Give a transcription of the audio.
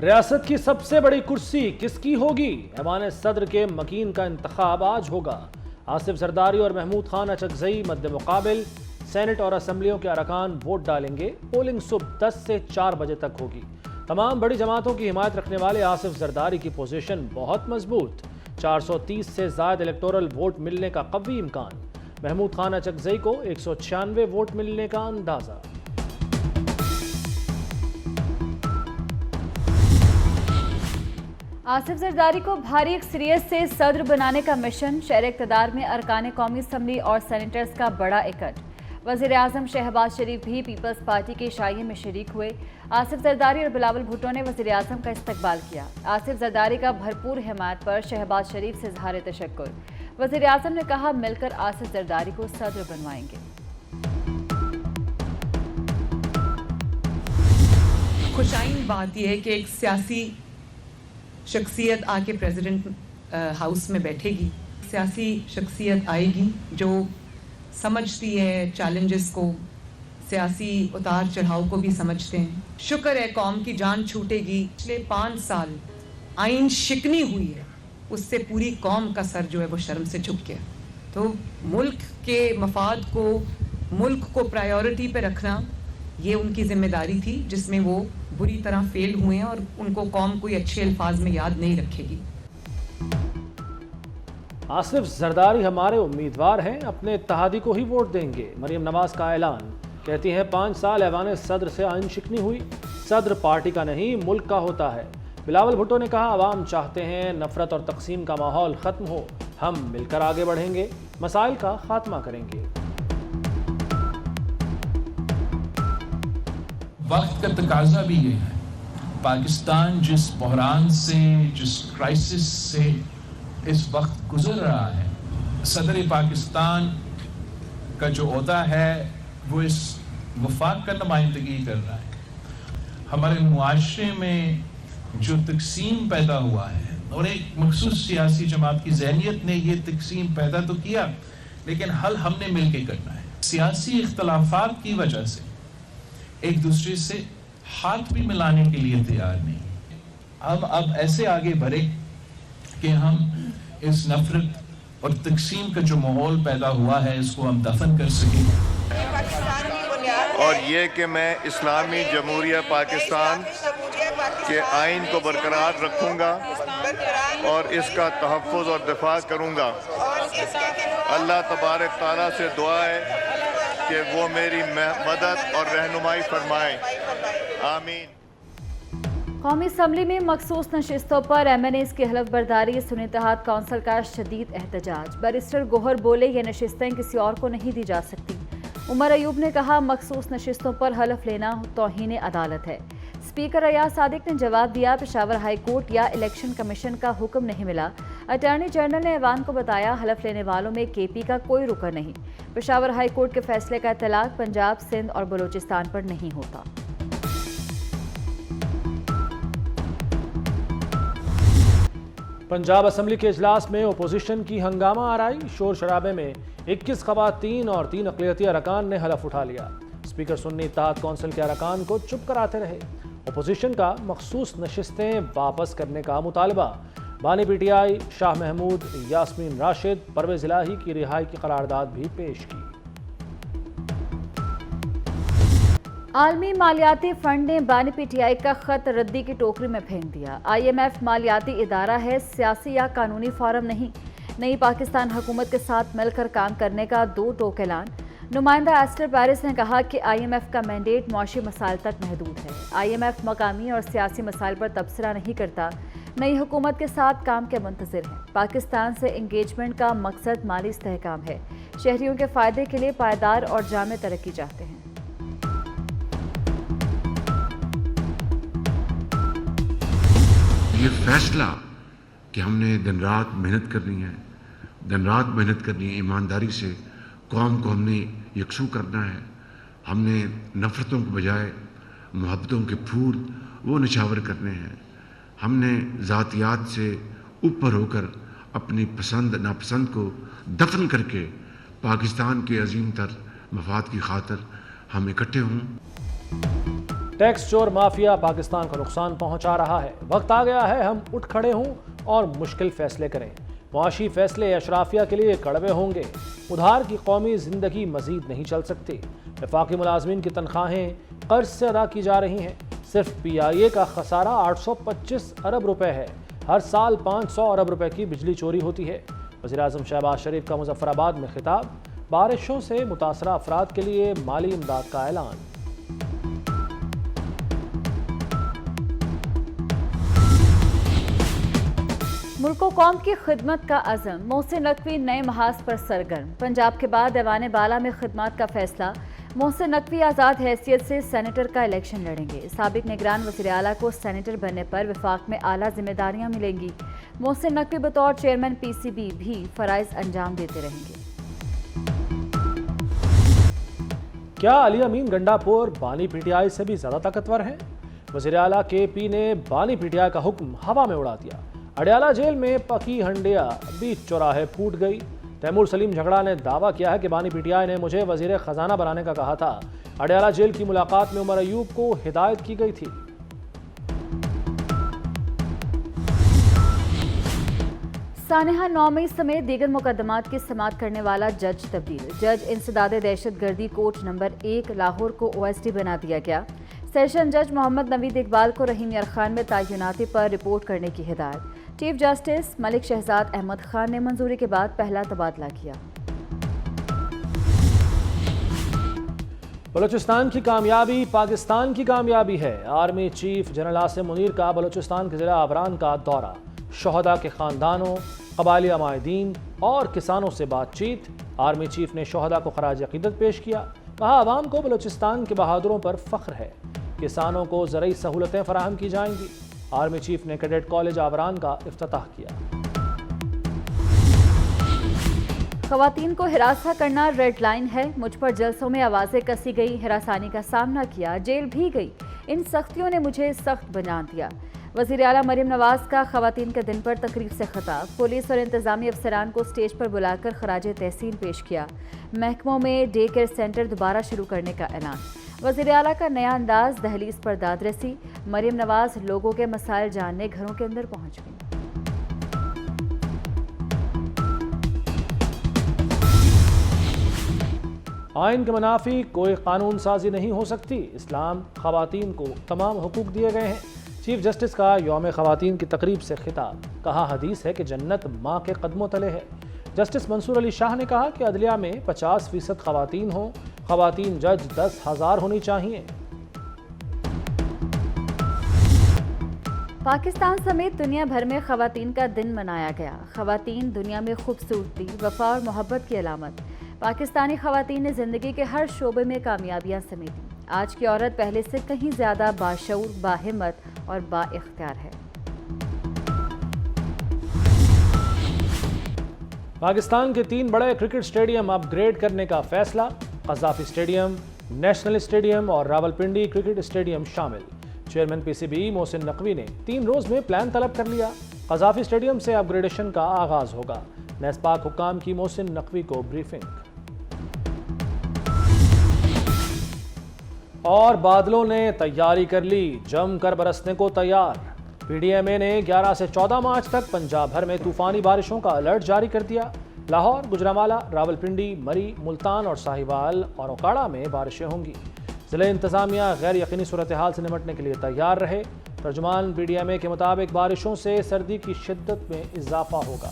ریاست کی سب سے بڑی کرسی کس کی ہوگی؟ ایوان صدر کے مکین کا انتخاب آج ہوگا۔ آصف زرداری اور محمود خان اچکزئی مد مقابل، سینٹ اور اسمبلیوں کے ارکان ووٹ ڈالیں گے۔ پولنگ صبح 10 سے 4 بجے تک ہوگی۔ تمام بڑی جماعتوں کی حمایت رکھنے والے آصف زرداری کی پوزیشن بہت مضبوط، 430 سے زائد الیکٹورل ووٹ ملنے کا قوی امکان۔ محمود خان اچکزئی کو 196 ووٹ ملنے کا اندازہ۔ آصف زرداری کو بھاری اکثریت سے صدر بنانے کا مشن، شہر اقتدار میں ارکان قومی اسمبلی اور سینیٹرز کا بڑا اکٹھ۔ وزیر اعظم شہباز شریف بھی پیپلز پارٹی کے عشائیے میں شریک ہوئے۔ آصف زرداری اور بلاول بھٹو نے وزیر اعظم کا استقبال کیا۔ آصف زرداری کا بھرپور حمایت پر شہباز شریف سے اظہار تشکر۔ وزیر اعظم نے کہا مل کر آصف زرداری کو صدر بنوائیں گے۔ خوشائن بات یہ ہے کہ ایک سیاسی شخصیت آ کے پریزیڈنٹ ہاؤس میں بیٹھے گی، سیاسی شخصیت آئے گی جو سمجھتی ہے چیلنجز کو، سیاسی اتار چڑھاؤ کو بھی سمجھتے ہیں۔ شکر ہے قوم کی جان چھوٹے گی۔ پچھلے 5 سال آئین شکنی ہوئی ہے، اس سے پوری قوم کا سر جو ہے وہ شرم سے جھک گیا۔ تو ملک کے مفاد کو، ملک کو پرائیورٹی پہ رکھنا، یہ ان کی ذمہ داری تھی جس میں وہ بری طرح فیل ہوئے ہیں، اور ان کو قوم کوئی اچھے الفاظ میں یاد نہیں رکھے گی۔ آصف زرداری ہمارے امیدوار ہیں، اپنے اتحادی کو ہی ووٹ دیں گے، مریم نواز کا اعلان۔ کہتی ہیں 5 سال ایوان صدر سے آئین شکنی ہوئی، صدر پارٹی کا نہیں ملک کا ہوتا ہے۔ بلاول بھٹو نے کہا عوام چاہتے ہیں نفرت اور تقسیم کا ماحول ختم ہو، ہم مل کر آگے بڑھیں گے، مسائل کا خاتمہ کریں گے۔ وقت کا تقاضا بھی یہ ہے، پاکستان جس بحران سے، جس کرائسس سے اس وقت گزر رہا ہے، صدر پاکستان کا جو عہدہ ہے وہ اس وفاق کا نمائندگی کر رہا ہے۔ ہمارے معاشرے میں جو تقسیم پیدا ہوا ہے، اور ایک مخصوص سیاسی جماعت کی ذہنیت نے یہ تقسیم پیدا تو کیا، لیکن حل ہم نے مل کے کرنا ہے۔ سیاسی اختلافات کی وجہ سے ایک دوسرے سے ہاتھ بھی ملانے کے لیے تیار نہیں۔ ہم اب ایسے آگے بڑھے کہ ہم اس نفرت اور تقسیم کا جو ماحول پیدا ہوا ہے اس کو ہم دفن کر سکیں۔ اور یہ کہ میں اسلامی جمہوریہ پاکستان کے آئین کو برقرار رکھوں گا اور اس کا تحفظ اور دفاع کروں گا۔ اللہ تبارک تعالیٰ سے دعا ہے کہ وہ میری مدد اور رہنمائی فرمائیں، آمین۔ قومی اسمبلی میں مخصوص نشستوں پر ایم این ایز کی حلف برداری، سنی اتحاد کونسل کا شدید احتجاج۔ بیرسٹر گوہر بولے یہ نشستیں کسی اور کو نہیں دی جا سکتی۔ عمر ایوب نے کہا مخصوص نشستوں پر حلف لینا توہین عدالت ہے۔ اسپیکر ریاض صادق نے جواب دیا پشاور ہائی کورٹ یا الیکشن کمیشن کا حکم نہیں ملا۔ اٹارنی جنرل نے ایوان کو بتایا حلف لینے والوں میں کے پی کا کوئی رکن نہیں۔ پشاور ہائی کورٹ کے فیصلے کا اطلاق پنجاب، سندھ اور بلوچستان پر نہیں ہوتا۔ پنجاب اسمبلی کے اجلاس میں اپوزیشن کی ہنگامہ آرائی، شور شرابے میں 21 خواتین اور 3 اقلیتی ارکان نے حلف اٹھا لیا۔ اسپیکر سنی اتحاد کونسل کے ارکان کو چپ کراتے رہے۔ اپوزیشن کا مخصوص نشستیں واپس کرنے کا مطالبہ۔ بانی P T I Shah Mahmood, Yasmin Rashid, Pervez الہی کی رہائی کی قرارداد بھی پیش کی۔ عالمی مالیاتی فنڈ نے بانی پی ٹی آئی کا خط ردی کی ٹوکری میں پھینک دیا۔ آئی ایم ایف مالیاتی ادارہ ہے، سیاسی یا قانونی فارم نہیں۔ نئی پاکستان حکومت کے ساتھ مل کر کام کرنے کا 2 ٹوک اعلان۔ نمائندہ ایسٹر پیرس نے کہا کہ آئی ایم ایف کا مینڈیٹ معاشی مسائل تک محدود ہے۔ آئی ایم ایف مقامی اور سیاسی مسائل پر تبصرہ نہیں کرتا۔ نئی حکومت کے ساتھ کام کے منتظر ہیں۔ پاکستان سے انگیجمنٹ کا مقصد مالی استحکام ہے۔ شہریوں کے فائدے کے لیے پائیدار اور جامع ترقی چاہتے ہیں۔ یہ فیصلہ کہ ہم نے دن رات محنت کرنی ہے، دن رات محنت کرنی ہے، ایمانداری سے قوم کو ہم نے یکسو کرنا ہے۔ ہم نے نفرتوں کے بجائے محبتوں کے پھول وہ نچھاور کرنے ہیں۔ ہم نے ذاتیات سے اوپر ہو کر اپنی پسند ناپسند کو دفن کر کے پاکستان کے عظیم تر مفاد کی خاطر ہم اکٹھے ہوں۔ ٹیکس چور مافیا پاکستان کو نقصان پہنچا رہا ہے، وقت آ گیا ہے ہم اٹھ کھڑے ہوں اور مشکل فیصلے کریں۔ معاشی فیصلے اشرافیہ کے لیے کڑوے ہوں گے، ادھار کی قومی زندگی مزید نہیں چل سکتی۔ وفاقی ملازمین کی تنخواہیں قرض سے ادا کی جا رہی ہیں، صرف پی آئی اے کا خسارہ 825 ارب روپے ہے، ہر سال 500 ارب روپے کی بجلی چوری ہوتی ہے۔ وزیراعظم شہباز شریف کا مظفر آباد میں خطاب، بارشوں سے متاثرہ افراد کے لیے مالی امداد کا اعلان۔ ملک و قوم کی خدمت کا عزم، محسن نقوی نئے محاذ پر سرگرم۔ پنجاب کے بعد ایوان بالا میں خدمات کا فیصلہ، محسن نقوی آزاد حیثیت سے سینیٹر کا الیکشن لڑیں گے۔ سابق نگران وزیر اعلیٰ کو سینیٹر بننے پر وفاق میں اعلیٰ ذمہ داریاں ملیں گی۔ محسن نقوی بطور چیئرمین پی سی بی بھی فرائض انجام دیتے رہیں گے۔ کیا علی امین گنڈاپور بانی پی ٹی آئی سے بھی زیادہ طاقتور ہیں؟ وزیر اعلیٰ کے پی نے بانی پی ٹی آئی کا حکم ہوا میں اڑا دیا۔ اڈیالہ جیل میں پکی ہنڈیا بیچ چوراہے پھوٹ گئی۔ تیمور سلیم جھگڑا نے دعویٰ کیا ہے کہ بانی پی ٹی آئی نے مجھے وزیر خزانہ بنانے کا کہا تھا۔ اڈیالہ جیل کی ملاقات میں عمر ایوب کو ہدایت کی گئی تھی۔ سانحہ نومی سمیت دیگر مقدمات کی سماعت کرنے والا جج تبدیل۔ جج انسداد دہشت گردی کوٹ نمبر 1 لاہور کو او ایس ڈی بنا دیا گیا۔ سیشن جج محمد نوید اقبال کو رحیم یار خان میں تعیناتی پر رپورٹ کرنے کی ہدایت۔ چیف جسٹس ملک شہزاد احمد خان نے منظوری کے بعد پہلا تبادلہ کیا۔ بلوچستان کی کامیابی پاکستان کی کامیابی ہے۔ Army chief general Asim Munir کا بلوچستان کے ضلع آوران کا دورہ، شہداء کے خاندانوں، قبائلی عمائدین اور کسانوں سے بات چیت۔ آرمی چیف نے شہداء کو خراج عقیدت پیش کیا، کہا عوام کو بلوچستان کے بہادروں پر فخر ہے، کسانوں کو زرعی سہولتیں فراہم کی جائیں گی۔ آرمی چیف نے کیڈٹ کالج آوران کا افتتاح کیا۔ خواتین کو ہراساں کرنا ریڈ لائن ہے، مجھ پر جلسوں میں آوازیں کسی گئی، ہراسانی کا سامنا کیا، جیل بھی گئی، ان سختیوں نے مجھے سخت بنا دیا۔ وزیر اعلیٰ مریم نواز کا خواتین کے دن پر تقریب سے خطاب، پولیس اور انتظامی افسران کو سٹیج پر بلا کر خراج تحسین پیش کیا۔ محکموں میں ڈے کیئر سینٹر دوبارہ شروع کرنے کا اعلان۔ وزیر اعلیٰ کا نیا انداز، دہلیز پر داد رسی، مریم نواز لوگوں کے مسائل جاننے گھروں کے اندر پہنچ گئی۔ آئین کے منافی کوئی قانون سازی نہیں ہو سکتی، اسلام خواتین کو تمام حقوق دیے گئے ہیں۔ چیف جسٹس کا یوم خواتین کی تقریب سے خطاب، کہا حدیث ہے کہ جنت ماں کے قدموں تلے ہے۔ جسٹس منصور علی شاہ نے کہا کہ عدلیہ میں 50% خواتین ہوں، خواتین جج 10,000 ہونی چاہیے۔ پاکستان سمیت دنیا بھر میں خواتین کا دن منایا گیا۔ خواتین دنیا میں خوبصورتی، وفا اور محبت کی علامت۔ پاکستانی خواتین نے زندگی کے ہر شعبے میں کامیابیاں سمیٹیں۔ آج کی عورت پہلے سے کہیں زیادہ باشعور، باہمت اور با اختیار ہے۔ پاکستان کے 3 بڑے کرکٹ سٹیڈیم اپ گریڈ کرنے کا فیصلہ، قذافی سٹیڈیم، نیشنل سٹیڈیم اور راولپنڈی کرکٹ سٹیڈیم شامل۔ Chairman P C B Mohsin Naqvi نے 3 روز میں پلان طلب کر لیا۔ قذافی سٹیڈیم سے اپ گریڈیشن کا آغاز ہوگا۔ نیز پاک حکام کی محسن نقوی کو بریفنگ۔ اور بادلوں نے تیاری کر لی، جم کر برسنے کو تیار۔ پی ڈی ایم اے نے 11 سے 14 مارچ تک پنجاب بھر میں طوفانی بارشوں کا الرٹ جاری کر دیا۔ لاہور، گجرانوالہ، راولپنڈی، مری، ملتان اور ساہیوال اور اوکاڑہ میں بارشیں ہوں گی۔ ضلع انتظامیہ غیر یقینی صورتحال سے نمٹنے کے لیے تیار رہے۔ ترجمان پی ڈی ایم اے کے مطابق بارشوں سے سردی کی شدت میں اضافہ ہوگا۔